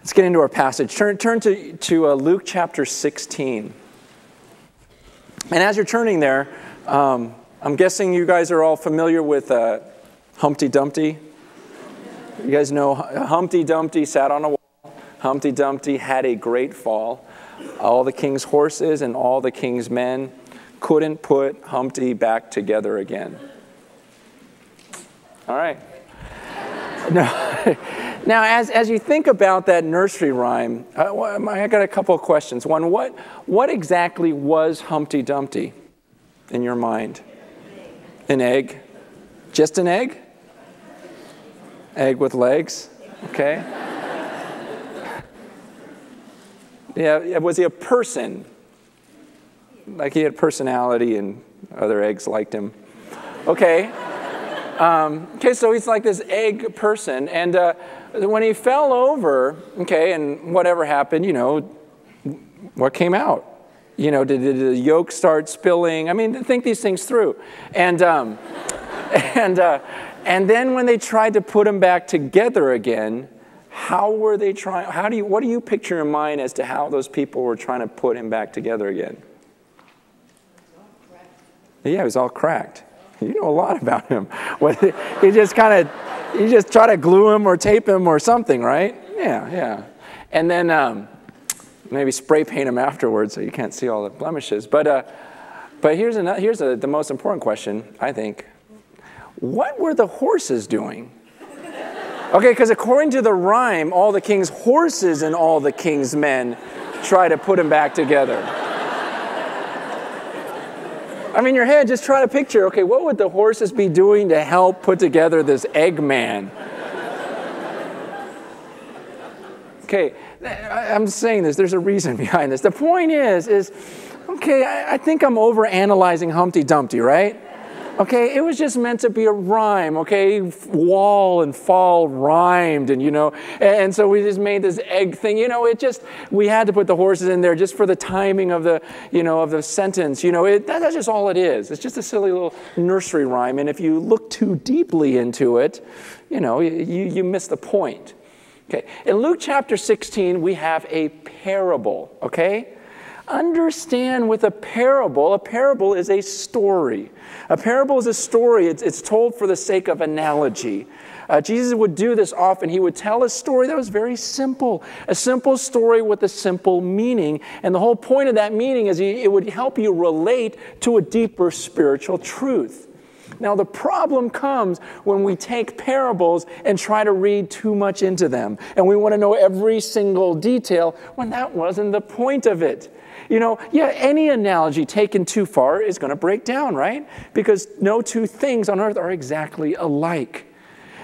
Let's get into our passage. Turn to Luke chapter 16. And as you're turning there, I'm guessing you guys are all familiar with Humpty Dumpty. You guys know Humpty Dumpty sat on a wall. Humpty Dumpty had a great fall. All the king's horses and all the king's men couldn't put Humpty back together again. All right. Now, as you think about that nursery rhyme, I got a couple of questions. One, what exactly was Humpty Dumpty in your mind? An egg? Just an egg? Egg with legs? Okay. Yeah, was he a person? Like he had personality and other eggs liked him. Okay. So he's like this egg person. And when he fell over, and whatever happened, what came out? Did the yolk start spilling? I mean, think these things through. And then when they tried to put him back together again, how were they trying? What do you picture in mind as to how those people were trying to put him back together again? Yeah, he was all cracked. You know a lot about him. You just try to glue him or tape him or something, right? Yeah. And then maybe spray paint him afterwards so you can't see all the blemishes. But here's the most important question, I think. What were the horses doing? Okay, because according to the rhyme, all the king's horses and all the king's men try to put him back together. I mean, your head, just try to picture, okay, what would the horses be doing to help put together this Eggman? Okay, I'm saying this, there's a reason behind this. The point is okay, I think I'm overanalyzing Humpty Dumpty, right? Okay, it was just meant to be a rhyme, okay? Wall and fall rhymed, and so we just made this egg thing. We had to put the horses in there just for the timing of the, of the sentence. That's just all it is. It's just a silly little nursery rhyme, and if you look too deeply into it, you miss the point. Okay, in Luke chapter 16, we have a parable, okay? Understand with a parable is a story. A parable is a story. It's told for the sake of analogy. Jesus would do this often. He would tell a story that was very simple. A simple story with a simple meaning. And the whole point of that meaning is it would help you relate to a deeper spiritual truth. Now, the problem comes when we take parables and try to read too much into them. And we want to know every single detail when that wasn't the point of it. Any analogy taken too far is going to break down, right? Because no two things on earth are exactly alike.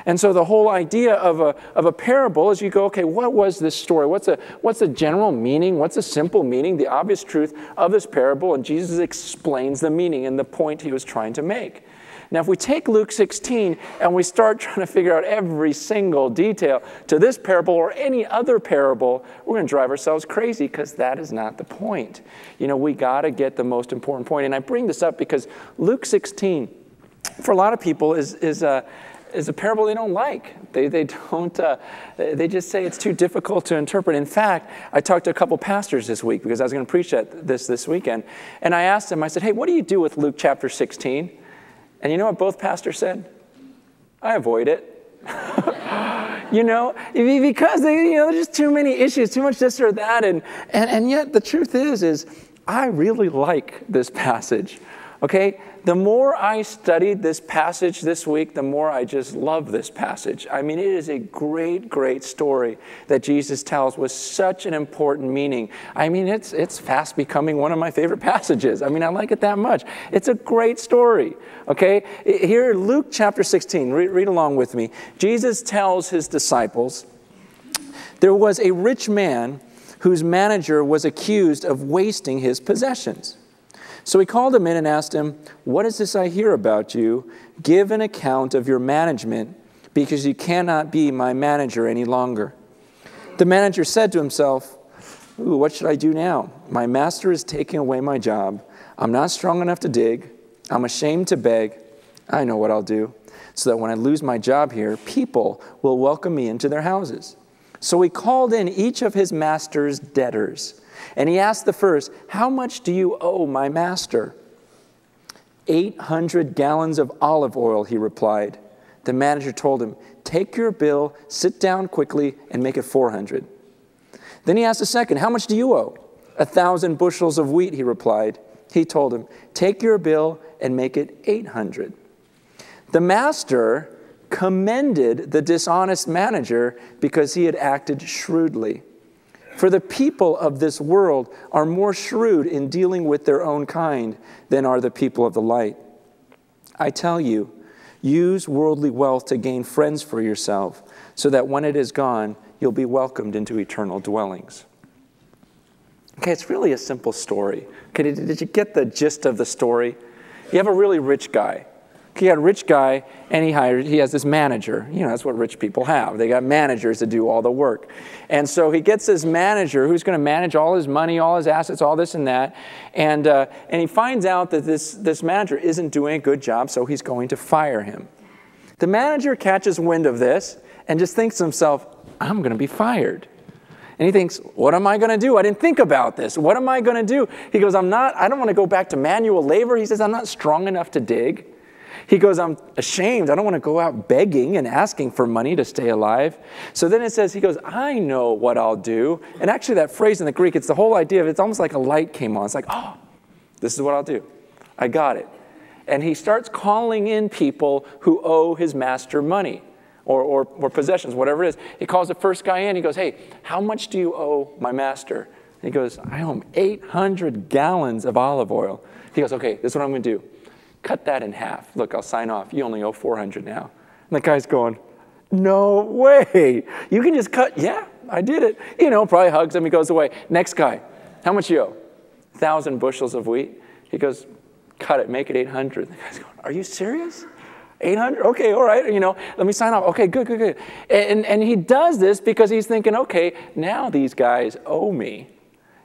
And so the whole idea of a parable is you go, okay, what was this story? What's the general meaning? What's the simple meaning, the obvious truth of this parable? And Jesus explains the meaning and the point he was trying to make. Now, if we take Luke 16 and we start trying to figure out every single detail to this parable or any other parable, we're going to drive ourselves crazy because that is not the point. We got to get the most important point. And I bring this up because Luke 16, for a lot of people, is a parable they don't like. They just say it's too difficult to interpret. In fact, I talked to a couple pastors this week because I was going to preach this weekend. And I asked them, I said, hey, what do you do with Luke chapter 16? And you know what both pastors said? I avoid it. Because there's just too many issues, too much this or that. And yet the truth is I really like this passage. Okay? The more I studied this passage this week, the more I just love this passage. I mean, it is a great, great story that Jesus tells with such an important meaning. I mean, it's fast becoming one of my favorite passages. I mean, I like it that much. It's a great story, okay? Here, Luke chapter 16, read along with me. Jesus tells his disciples, there was a rich man whose manager was accused of wasting his possessions. So he called him in and asked him, what is this I hear about you? Give an account of your management, because you cannot be my manager any longer. The manager said to himself, what should I do now? My master is taking away my job. I'm not strong enough to dig. I'm ashamed to beg. I know what I'll do, so that when I lose my job here, people will welcome me into their houses. So he called in each of his master's debtors. And he asked the first, how much do you owe my master? 800 gallons of olive oil, he replied. The manager told him, take your bill, sit down quickly, and make it 400. Then he asked the second, how much do you owe? 1,000 bushels of wheat, he replied. He told him, take your bill and make it 800. The master commended the dishonest manager because he had acted shrewdly. For the people of this world are more shrewd in dealing with their own kind than are the people of the light. I tell you, use worldly wealth to gain friends for yourself, so that when it is gone, you'll be welcomed into eternal dwellings. Okay, it's really a simple story. Okay, did you get the gist of the story? You have a really rich guy. He got a rich guy, and he has this manager. You know, that's what rich people have. They got managers to do all the work. And so he gets this manager who's going to manage all his money, all his assets, all this and that. And he finds out that this manager isn't doing a good job, so he's going to fire him. The manager catches wind of this and just thinks to himself, I'm going to be fired. And he thinks, what am I going to do? I didn't think about this. What am I going to do? He goes, I don't want to go back to manual labor. He says, I'm not strong enough to dig. He goes, I'm ashamed. I don't want to go out begging and asking for money to stay alive. So then it says, he goes, I know what I'll do. And actually that phrase in the Greek, it's the whole idea of it's almost like a light came on. It's like, oh, this is what I'll do. I got it. And he starts calling in people who owe his master money or possessions, whatever it is. He calls the first guy in. He goes, hey, how much do you owe my master? And he goes, I owe him 800 gallons of olive oil. He goes, okay, this is what I'm going to do. Cut that in half. Look, I'll sign off. You only owe 400 now. And the guy's going, no way. You can just cut. Yeah, I did it. You know, probably hugs him. He goes away. Next guy, how much you owe? 1,000 bushels of wheat. He goes, cut it. Make it 800. The guy's going, are you serious? 800? Okay, all right. You know, let me sign off. Okay, good. And he does this because he's thinking, okay, now these guys owe me.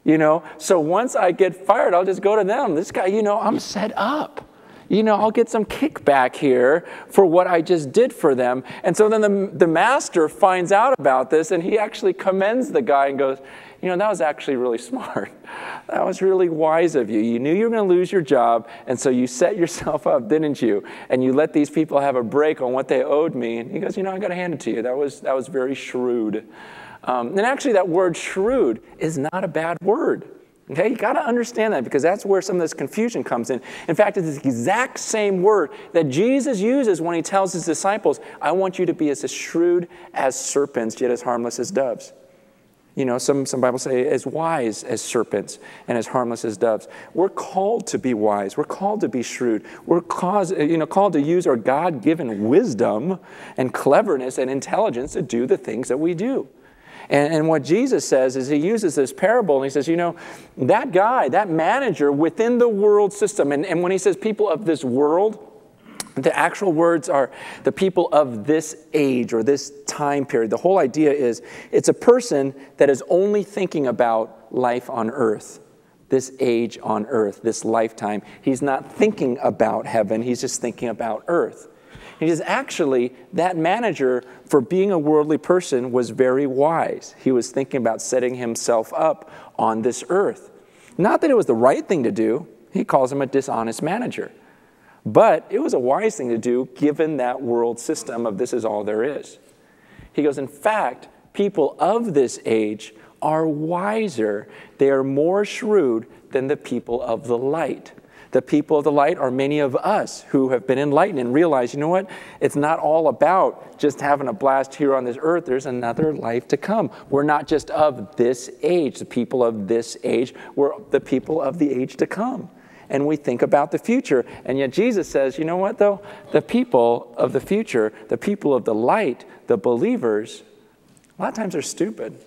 You know, so once I get fired, I'll just go to them. This guy, you know, I'm set up. You know, I'll get some kickback here for what I just did for them. And so then the master finds out about this, and he actually commends the guy and goes, you know, that was actually really smart. That was really wise of you. You knew you were going to lose your job, and so you set yourself up, didn't you? And you let these people have a break on what they owed me. And he goes, you know, I got to hand it to you. That was very shrewd. And actually, that word shrewd is not a bad word. Okay, you got to understand that because that's where some of this confusion comes in. In fact, it's the exact same word that Jesus uses when he tells his disciples, I want you to be as shrewd as serpents, yet as harmless as doves. You know, some Bibles say as wise as serpents and as harmless as doves. We're called to be wise. We're called to be shrewd. We're called to use our God-given wisdom and cleverness and intelligence to do the things that we do. And what Jesus says is he uses this parable and he says, you know, that guy, that manager within the world system, and when he says people of this world, the actual words are the people of this age or this time period. The whole idea is it's a person that is only thinking about life on earth, this age on earth, this lifetime. He's not thinking about heaven. He's just thinking about earth. He says, actually, that manager, for being a worldly person, was very wise. He was thinking about setting himself up on this earth. Not that it was the right thing to do. He calls him a dishonest manager. But it was a wise thing to do, given that world system of this is all there is. He goes, in fact, people of this age are wiser. They are more shrewd than the people of the light. The people of the light are many of us who have been enlightened and realize, you know what? It's not all about just having a blast here on this earth. There's another life to come. We're not just of this age, the people of this age. We're the people of the age to come. And we think about the future. And yet Jesus says, you know what, though? The people of the future, the people of the light, the believers, a lot of times are stupid.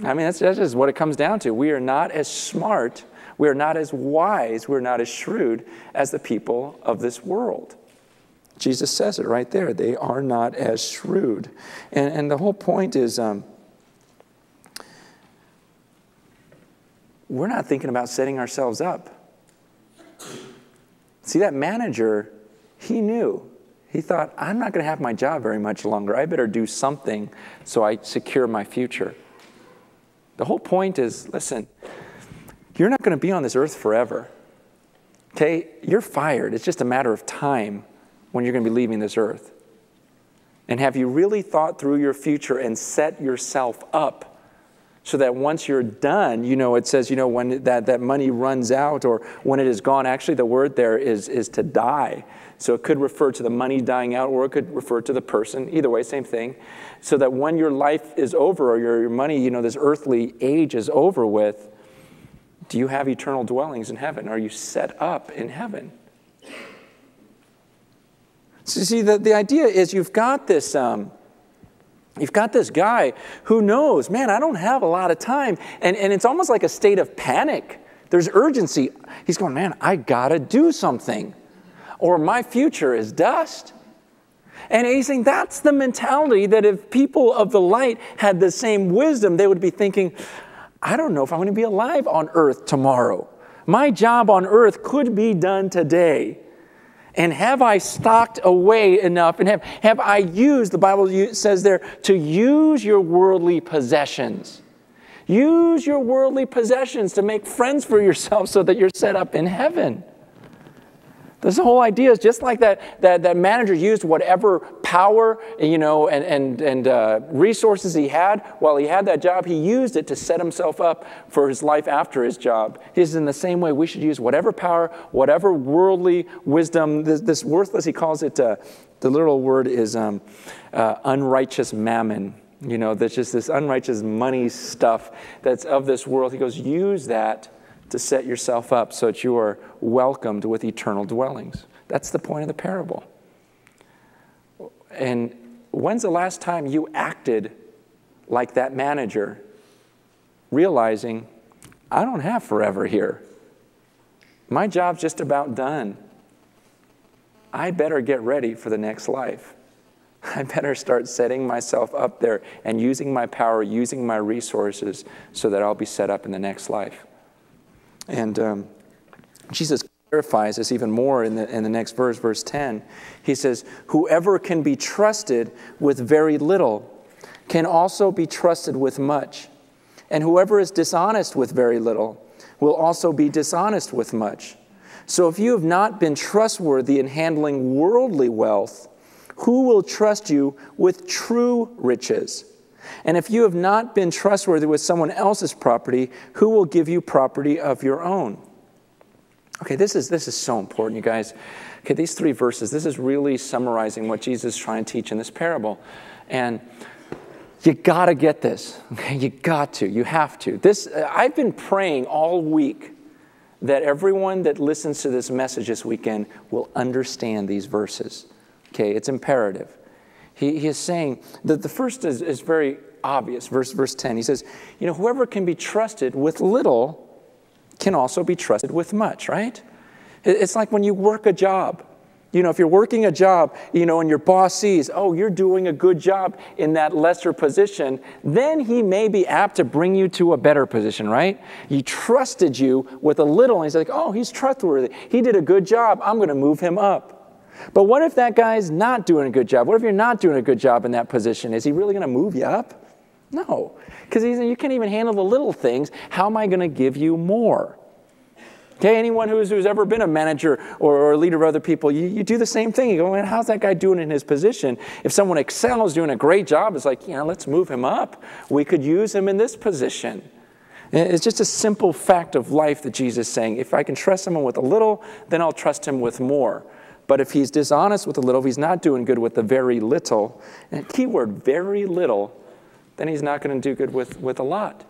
I mean, that's just what it comes down to. We are not as smart, we are not as wise, we're not as shrewd as the people of this world. Jesus says it right there. They are not as shrewd. And the whole point is we're not thinking about setting ourselves up. See, that manager, he knew. He thought, I'm not going to have my job very much longer. I better do something so I secure my future. The whole point is, listen, you're not going to be on this earth forever. Okay? You're fired. It's just a matter of time when you're going to be leaving this earth. And have you really thought through your future and set yourself up so that once you're done, it says, when that money runs out or when it is gone, actually the word there is to die. So it could refer to the money dying out, or it could refer to the person. Either way, same thing. So that when your life is over, or your money, this earthly age is over with, do you have eternal dwellings in heaven? Are you set up in heaven? So see, the idea is you've got this guy who knows, man, I don't have a lot of time. And it's almost like a state of panic. There's urgency. He's going, man, I got to do something, or my future is dust. And he's saying that's the mentality that if people of the light had the same wisdom, they would be thinking, I don't know if I'm going to be alive on earth tomorrow. My job on earth could be done today. And have I stocked away enough? And have I used, the Bible says there, to use your worldly possessions. Use your worldly possessions to make friends for yourself so that you're set up in heaven. This whole idea is just like that manager used whatever power, and resources he had while he had that job. He used it to set himself up for his life after his job. He's in the same way we should use whatever power, whatever worldly wisdom, this worthless, he calls it, the literal word is unrighteous mammon. There's just this unrighteous money stuff that's of this world. He goes, use that to set yourself up so that you are welcomed with eternal dwellings. That's the point of the parable. And when's the last time you acted like that manager, realizing, I don't have forever here. My job's just about done. I better get ready for the next life. I better start setting myself up there and using my power, using my resources so that I'll be set up in the next life. And Jesus clarifies this even more in the next verse, verse 10. He says, whoever can be trusted with very little can also be trusted with much. And whoever is dishonest with very little will also be dishonest with much. So if you have not been trustworthy in handling worldly wealth, who will trust you with true riches? And if you have not been trustworthy with someone else's property, who will give you property of your own? Okay, this is so important, you guys. Okay, these three verses, this is really summarizing what Jesus is trying to teach in this parable. And you got to get this. Okay, you have to. I've been praying all week that everyone that listens to this message this weekend will understand these verses. Okay, it's imperative. He is saying that the first is very obvious, verse 10. He says, whoever can be trusted with little can also be trusted with much, right? It's like when you work a job. If you're working a job, and your boss sees, oh, you're doing a good job in that lesser position, then he may be apt to bring you to a better position, right? He trusted you with a little, and he's like, oh, he's trustworthy. He did a good job. I'm going to move him up. But what if that guy's not doing a good job? What if you're not doing a good job in that position? Is he really going to move you up? No, because you can't even handle the little things. How am I going to give you more? Okay, anyone who's ever been a manager or a leader of other people, you do the same thing. You go, man, how's that guy doing in his position? If someone excels, doing a great job, it's like, let's move him up. We could use him in this position. It's just a simple fact of life that Jesus is saying, if I can trust someone with a little, then I'll trust him with more. But if he's dishonest with a little, if he's not doing good with the very little, and key word, very little, then he's not going to do good with a lot.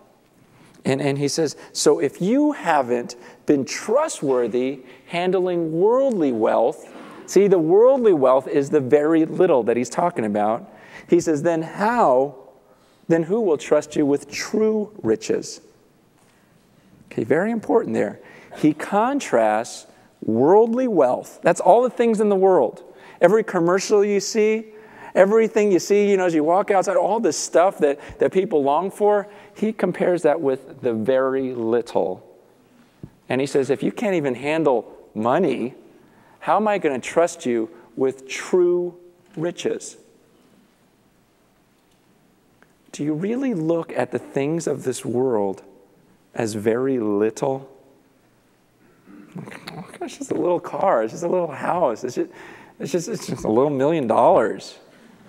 And he says, so if you haven't been trustworthy handling worldly wealth, see, the worldly wealth is the very little that he's talking about. He says, then who will trust you with true riches? Okay, very important there. He contrasts worldly wealth. That's all the things in the world. Every commercial you see, everything you see, as you walk outside, all this stuff that people long for, he compares that with the very little. And he says, if you can't even handle money, how am I going to trust you with true riches? Do you really look at the things of this world as very little? Oh gosh, it's just a little car. It's just a little house. It's just a little $1 million.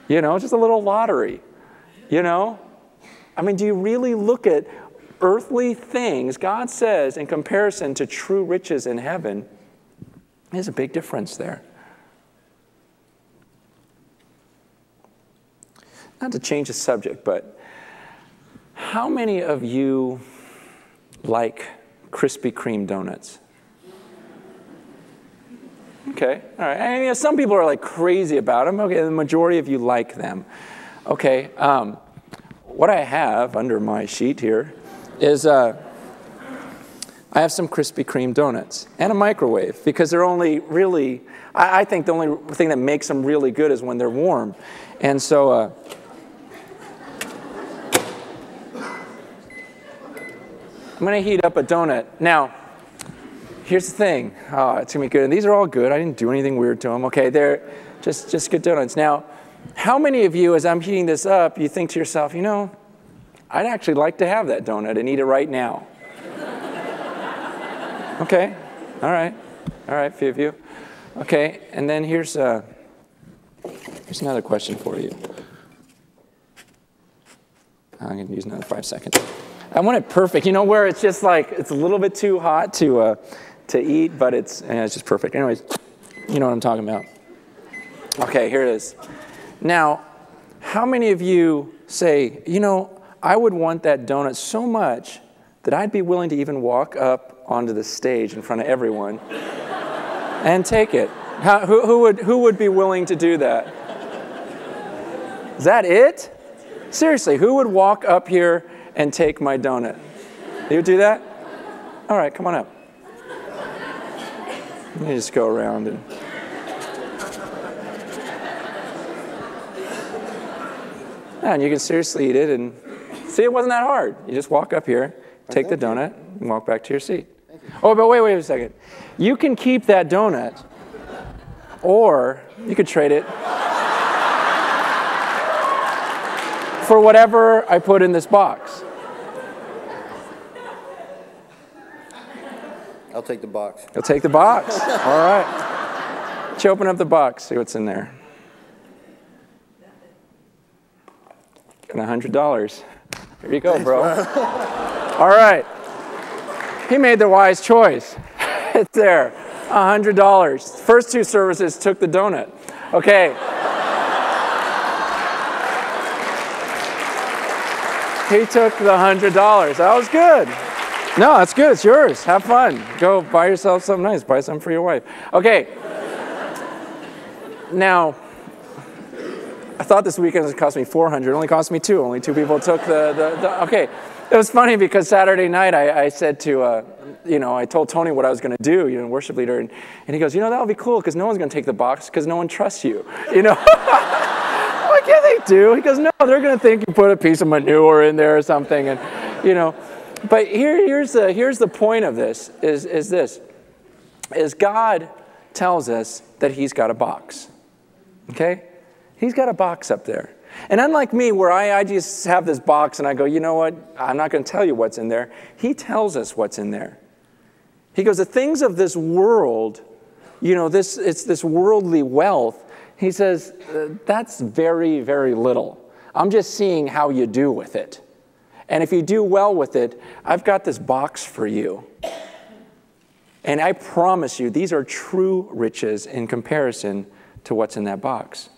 You know, just a little lottery. You know? I mean, do you really look at earthly things, God says, in comparison to true riches in heaven? There's a big difference there. Not to change the subject, but how many of you like Krispy Kreme donuts? Okay, all right. And, you know, some people are like crazy about them. Okay, the majority of you like them. Okay, what I have under my sheet here is I have some Krispy Kreme donuts and a microwave, because they're only really, I think the only thing that makes them really good is when they're warm. And so I'm going to heat up a donut. Now, here's the thing. Oh, it's going to be good. And these are all good. I didn't do anything weird to them. Okay, they're just good donuts. Now, how many of you, as I'm heating this up, you think to yourself, you know, I'd actually like to have that donut and eat it right now? Okay, all right, a few of you. Okay, and then here's another question for you. I'm going to use another 5 seconds. I want it perfect, you know, where it's just like, it's a little bit too hot to eat, but it's just perfect. Anyways, you know what I'm talking about. Okay, here it is. Now, how many of you say, you know, I would want that donut so much that I'd be willing to even walk up onto the stage in front of everyone and take it? Who would be willing to do that? Is that it? Seriously, who would walk up here and take my donut? You would do that? All right, come on up. Let me just go around and... Yeah, and you can seriously eat it, and see, it wasn't that hard. You just walk up here, take the donut, and walk back to your seat. Oh, but wait a second. You can keep that donut, or you could trade it for whatever I put in this box. I'll take the box. You'll take the box. All right. Let's open up the box, see what's in there. Got $100. Here you go, bro. All right. He made the wise choice. It's there. $100. First two services took the donut. Okay. He took the $100. That was good. No, that's good. It's yours. Have fun. Go buy yourself something nice. Buy something for your wife. Okay. Now, I thought this weekend was going to cost me $400. It only cost me $2. Only 2 people took the okay. It was funny because Saturday night I said to, I told Tony what I was going to do, worship leader, and he goes, that'll be cool because no one's going to take the box because no one trusts you, I'm like, yeah, they do. He goes, no, they're going to think you put a piece of manure in there or something, and But here's the point of this is God tells us that He's got a box, okay? He's got a box up there. And unlike me, where I just have this box and I go, you know what? I'm not going to tell you what's in there. He tells us what's in there. He goes, the things of this world, it's this worldly wealth. He says, that's very, very little. I'm just seeing how you do with it. And if you do well with it, I've got this box for you. And I promise you, these are true riches in comparison to what's in that box.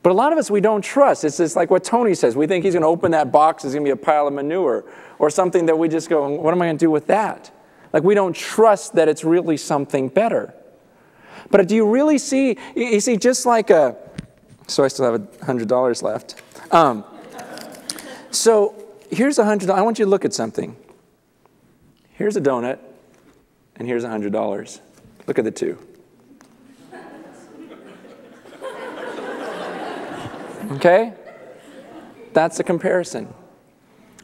But a lot of us, we don't trust. It's just like what Tony says. We think he's going to open that box, it's going to be a pile of manure or something that we just go, what am I going to do with that? Like we don't trust that it's really something better. But do you really see, you see, just like so I still have $100 left. So here's $100. I want you to look at something. Here's a donut, and here's $100. Look at the two. Okay? That's the comparison.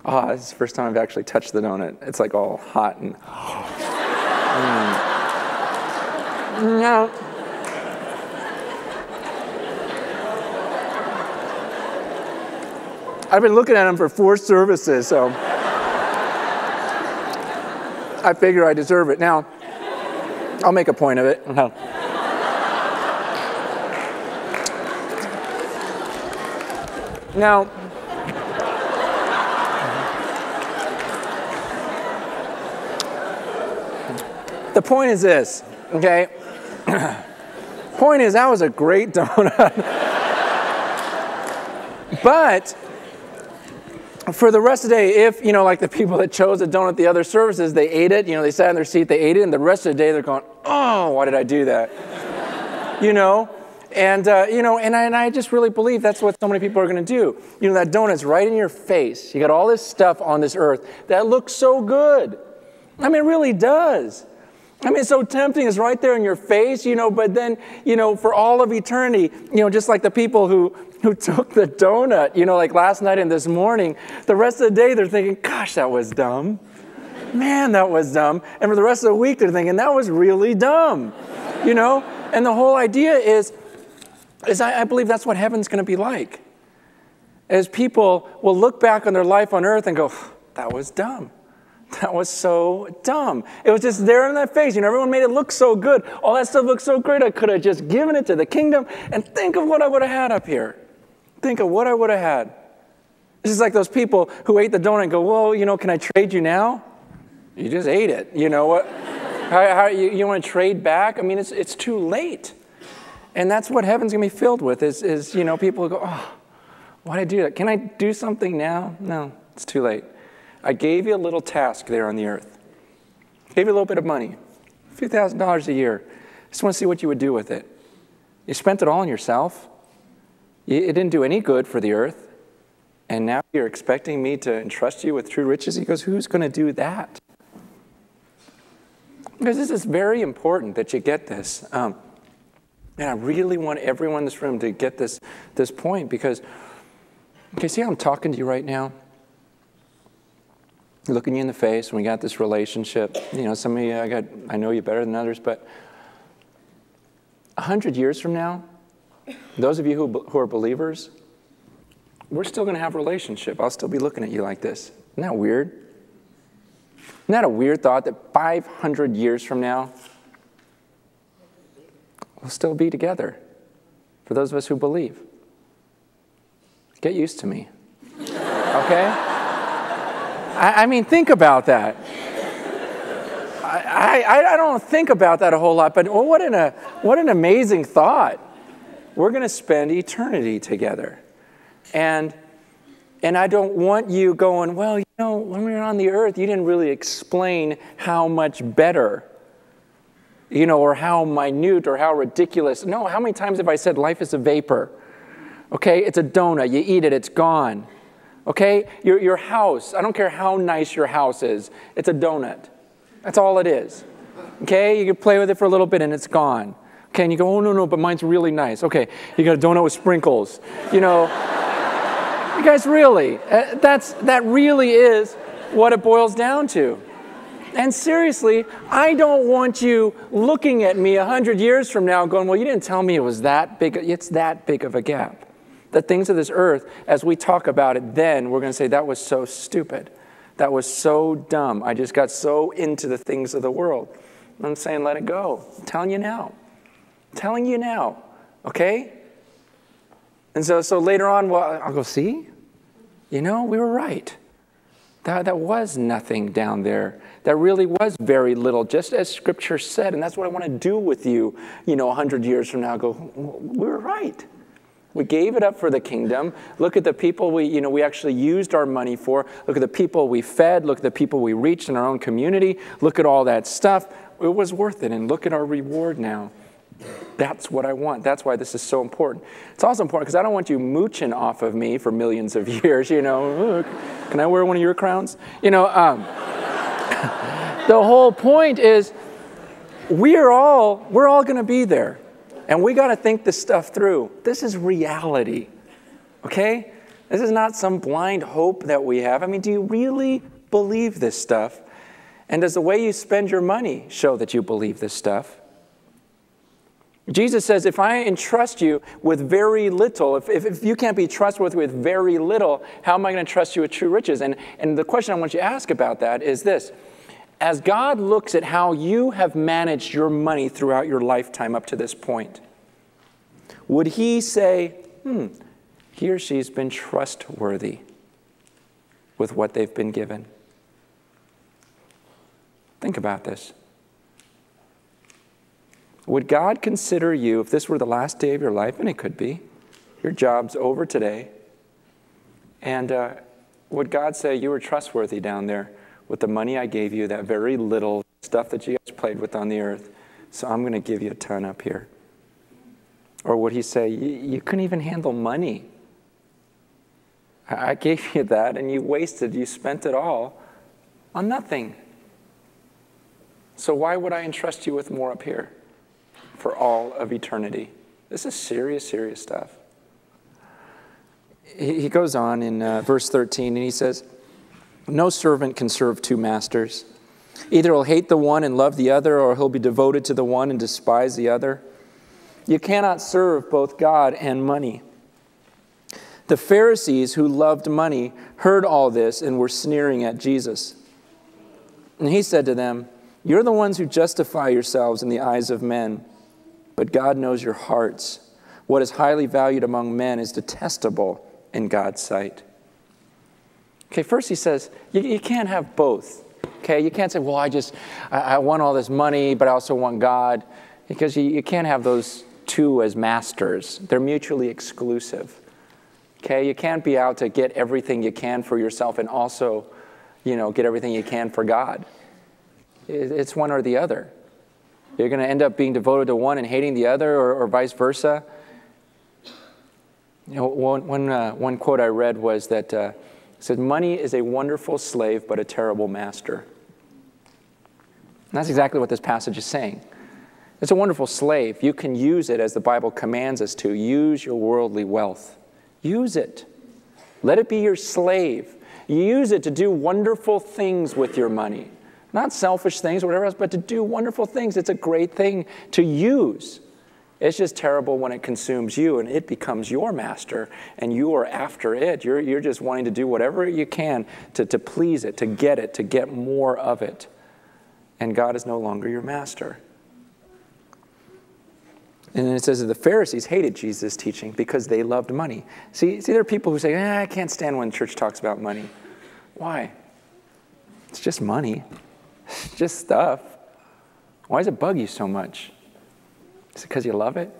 This is the first time I've actually touched the donut. It's like all hot and... No. I've been looking at them for 4 services, so I figure I deserve it. Now, I'll make a point of it. Now, the point is this, okay? Point is, that was a great donut. But for the rest of the day, if, like the people that chose a donut at the other services, they ate it, they sat in their seat, they ate it, and the rest of the day they're going, oh, why did I do that? And I just really believe that's what so many people are going to do. That donut's right in your face. You got all this stuff on this earth that looks so good. I mean, it really does. I mean, it's so tempting. It's right there in your face, but then, for all of eternity, just like the people who took the donut, like last night and this morning, the rest of the day they're thinking, gosh, that was dumb. Man, that was dumb. And for the rest of the week, they're thinking, that was really dumb. And the whole idea is I believe that's what heaven's going to be like. As people will look back on their life on earth and go, that was dumb. That was so dumb. It was just there in that face. Everyone made it look so good. All that stuff looked so great. I could have just given it to the kingdom. And think of what I would have had up here. Think of what I would have had. It's just like those people who ate the donut and go, well, can I trade you now? You just ate it. You know what? You want to trade back? I mean, it's too late. And that's what heaven's going to be filled with is people who go, oh, why did I do that? Can I do something now? No, it's too late. I gave you a little task there on the earth. Gave you a little bit of money, a few $1,000s a year. Just want to see what you would do with it. You spent it all on yourself. It didn't do any good for the earth. And now you're expecting me to entrust you with true riches? He goes, who's going to do that? Because this is very important that you get this. And I really want everyone in this room to get this point because, okay, see how I'm talking to you right now? Looking you in the face, and we got this relationship. Some of you, I know you better than others, but 100 years from now, those of you who are believers, we're still going to have a relationship. I'll still be looking at you like this. Isn't that weird? Isn't that a weird thought that 500 years from now, we'll still be together? For those of us who believe. Get used to me. Okay? I mean, think about that. I don't think about that a whole lot, but what an amazing thought. We're going to spend eternity together. And I don't want you going, well, when we were on the earth, you didn't really explain how much better, or how minute or how ridiculous. No, how many times have I said life is a vapor? Okay, it's a donut. You eat it, it's gone. Okay, your house, I don't care how nice your house is, it's a donut. That's all it is. Okay, you can play with it for a little bit and it's gone. Okay, and you go, oh, no, but mine's really nice. Okay, you got a donut with sprinkles. You guys, really, that really is what it boils down to. And seriously, I don't want you looking at me 100 years from now going, well, you didn't tell me it was that big. It's that big of a gap. The things of this earth, as we talk about it then, we're going to say, that was so stupid. That was so dumb. I just got so into the things of the world. I'm saying, let it go. I'm telling you now. I'm telling you now. Okay? And so later on, well, I'll go, see? We were right. That was nothing down there. That really was very little, just as Scripture said. And that's what I want to do with you, 100 years from now. Go, we were right. We gave it up for the kingdom. Look at the people we actually used our money for. Look at the people we fed. Look at the people we reached in our own community. Look at all that stuff. It was worth it. And look at our reward now. That's what I want. That's why this is so important. It's also important because I don't want you mooching off of me for millions of years. Can I wear one of your crowns? The whole point is we're all going to be there. And we got to think this stuff through. This is reality, okay? This is not some blind hope that we have. I mean, do you really believe this stuff? And does the way you spend your money show that you believe this stuff? Jesus says, if I entrust you with very little, if you can't be trustworthy with very little, how am I going to trust you with true riches? And the question I want you to ask about that is this. As God looks at how you have managed your money throughout your lifetime up to this point, would he say, he or she's been trustworthy with what they've been given? Think about this. Would God consider you, if this were the last day of your life, and it could be, your job's over today, and would God say, you were trustworthy down there with the money I gave you, that very little stuff that you guys played with on the earth, so I'm going to give you a ton up here? Or would he say, you couldn't even handle money? I gave you that, and you spent it all on nothing. So why would I entrust you with more up here for all of eternity? This is serious, serious stuff. He goes on in verse 13, and he says, no servant can serve two masters. Either he'll hate the one and love the other, or he'll be devoted to the one and despise the other. You cannot serve both God and money. The Pharisees, who loved money, heard all this and were sneering at Jesus. And he said to them, you're the ones who justify yourselves in the eyes of men, but God knows your hearts. What is highly valued among men is detestable in God's sight. Okay, first he says, you can't have both. Okay, you can't say, well, I want all this money, but I also want God. Because you can't have those two as masters. They're mutually exclusive. Okay, you can't be out to get everything you can for yourself and also, get everything you can for God. It's one or the other. You're going to end up being devoted to one and hating the other, or vice versa. One quote I read was that it said, money is a wonderful slave, but a terrible master. And that's exactly what this passage is saying. It's a wonderful slave. You can use it as the Bible commands us to. Use your worldly wealth. Use it. Let it be your slave. Use it to do wonderful things with your money. Not selfish things or whatever else, but to do wonderful things. It's a great thing to use. It's just terrible when it consumes you and it becomes your master and you are after it. You're just wanting to do whatever you can to please it, to get more of it. And God is no longer your master. And then it says that the Pharisees hated Jesus' teaching because they loved money. See, there are people who say, I can't stand when church talks about money. Why? It's just money. It's just stuff. Why does it bug you so much? Is it because you love it?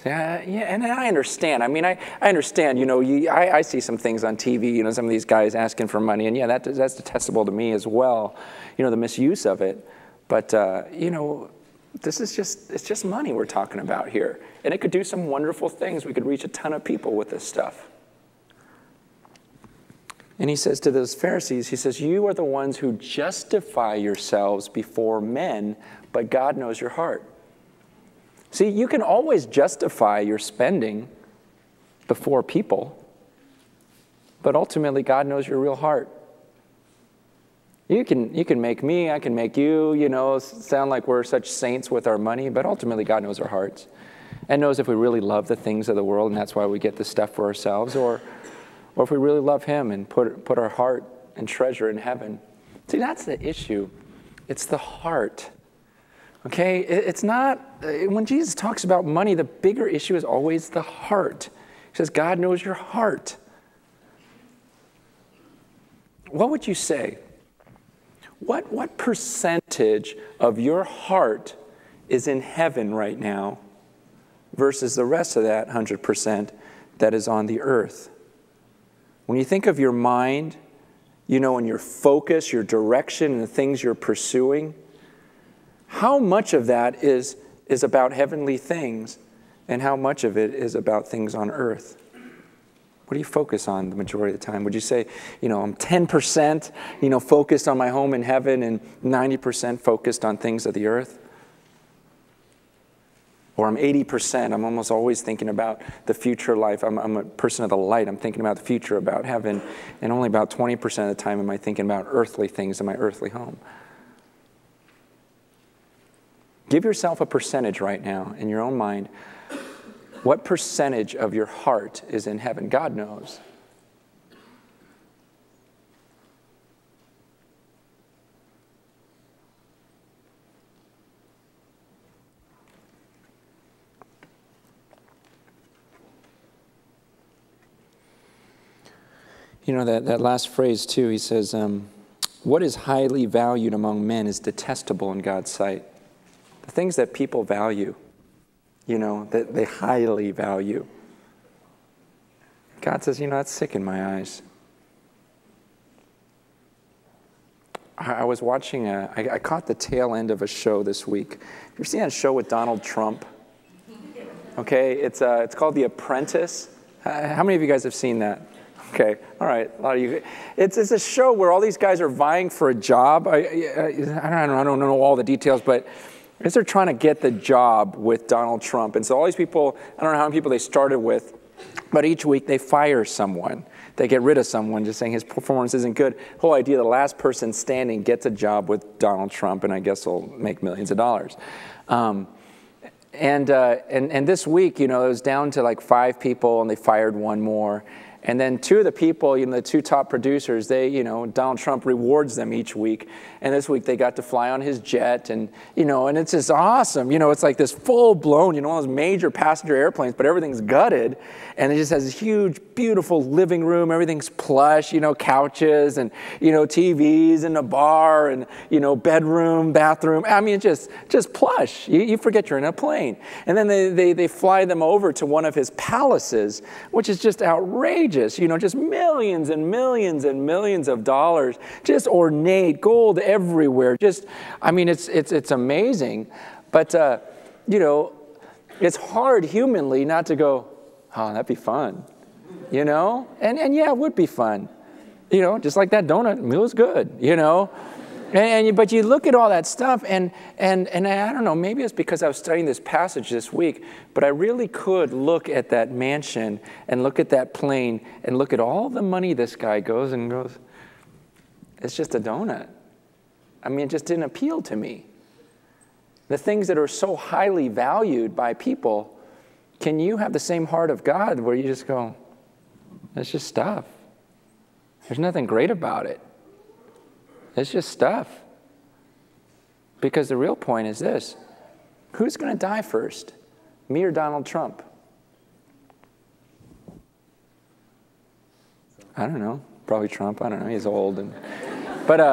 Yeah, and I understand. I mean, I understand, I see some things on TV, some of these guys asking for money, and that's detestable to me as well, the misuse of it. But, it's just money we're talking about here. And it could do some wonderful things. We could reach a ton of people with this stuff. And he says to those Pharisees, he says, you are the ones who justify yourselves before men, but God knows your heart. See, you can always justify your spending before people, but ultimately God knows your real heart. You can make me, I can make you, sound like we're such saints with our money, but ultimately God knows our hearts and knows if we really love the things of the world, and that's why we get this stuff for ourselves, or if we really love him and put our heart and treasure in heaven. See, that's the issue. It's the heart. Okay? It's not, when Jesus talks about money, the bigger issue is always the heart. He says, God knows your heart. What would you say? What percentage of your heart is in heaven right now versus the rest of that 100% that is on the earth? When you think of your mind, and your focus, your direction, and the things you're pursuing, how much of that is about heavenly things and how much of it is about things on earth? What do you focus on the majority of the time? Would you say, I'm 10%, focused on my home in heaven and 90% focused on things of the earth? Or I'm 80%, I'm almost always thinking about the future life. I'm a person of the light. I'm thinking about the future, about heaven. And only about 20% of the time am I thinking about earthly things in my earthly home. Give yourself a percentage right now in your own mind. What percentage of your heart is in heaven? God knows. You know, that last phrase too, he says, what is highly valued among men is detestable in God's sight. The things that people value, you know, that they highly value. God says, you know, that's sick in my eyes. I was watching, I caught the tail end of a show this week. You ever seen that show with Donald Trump? Okay, it's called The Apprentice. How many of you guys have seen that? Okay, all right, a lot of you. It's a show where all these guys are vying for a job. I don't know all the details, but I guess they're trying to get the job with Donald Trump. And so all these people, I don't know how many people they started with, but each week they fire someone. They get rid of someone just saying his performance isn't good. The whole idea, the last person standing gets a job with Donald Trump, and I guess he'll make millions of dollars. And this week, you know, it was down to like 5 people, and they fired one more. And then 2 of the people, you know, the 2 top producers, they, you know, Donald Trump rewards them each week. And this week they got to fly on his jet, and, you know, and it's just awesome. You know, it's like this full-blown, you know, one of those major passenger airplanes, but everything's gutted. And it just has this huge, beautiful living room. Everything's plush, you know, couches and, you know, TVs and a bar and, you know, bedroom, bathroom. I mean, just plush. You forget you're in a plane. And then they fly them over to one of his palaces, which is just outrageous. You know, just millions and millions and millions of dollars, just ornate, gold everywhere. Just, I mean, it's amazing. But, you know, it's hard humanly not to go, oh, that'd be fun, you know? And yeah, it would be fun. You know, just like that donut, it was good, you know? But you look at all that stuff, and I don't know, maybe it's because I was studying this passage this week, but I really could look at that mansion and look at that plane and look at all the money this guy goes, it's just a donut. I mean, it just didn't appeal to me. The things that are so highly valued by people, can you have the same heart of God where you just go, it's just stuff. There's nothing great about it. It's just stuff. Because the real point is this: who's going to die first, me or Donald Trump? I don't know. Probably Trump. I don't know. He's old. But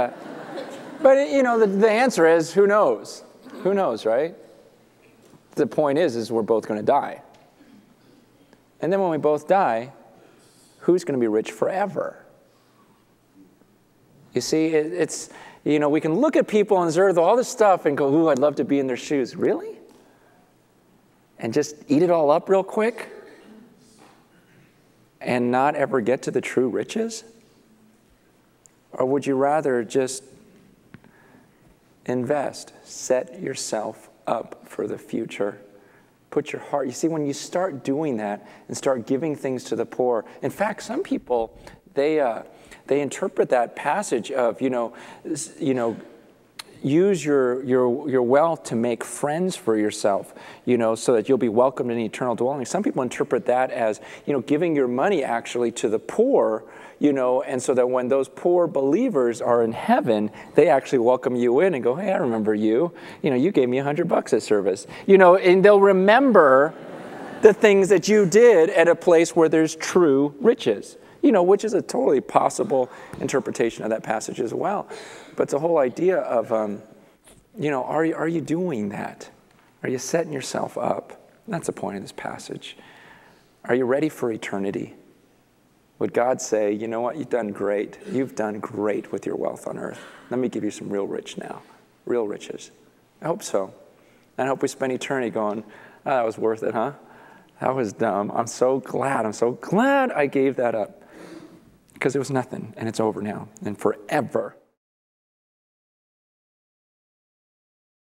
you know, the answer is, who knows? Who knows, right? The point is we're both going to die. And then when we both die, who's going to be rich forever? You see, it's, you know, we can look at people on this earth, all this stuff, and go, ooh, I'd love to be in their shoes. Really? And just eat it all up real quick? And not ever get to the true riches? Or would you rather just invest, set yourself up for the future? Put your heart, you see, when you start doing that and start giving things to the poor, in fact, some people, they interpret that passage of, use your wealth to make friends for yourself, so that you'll be welcomed in eternal dwelling. Some people interpret that as, giving your money actually to the poor, and so that when those poor believers are in heaven, they actually welcome you in and go, hey, I remember you. You gave me $100 at service. And they'll remember the things that you did at a place where there's true riches. Which is a totally possible interpretation of that passage as well. But the whole idea of, are you doing that? Are you setting yourself up? That's the point of this passage. Are you ready for eternity? Would God say, you know what, you've done great. You've done great with your wealth on earth. Let me give you some real riches. I hope so. And I hope we spend eternity going, oh, that was worth it, huh? That was dumb. I'm so glad I gave that up. Because it was nothing, and it's over now, and forever.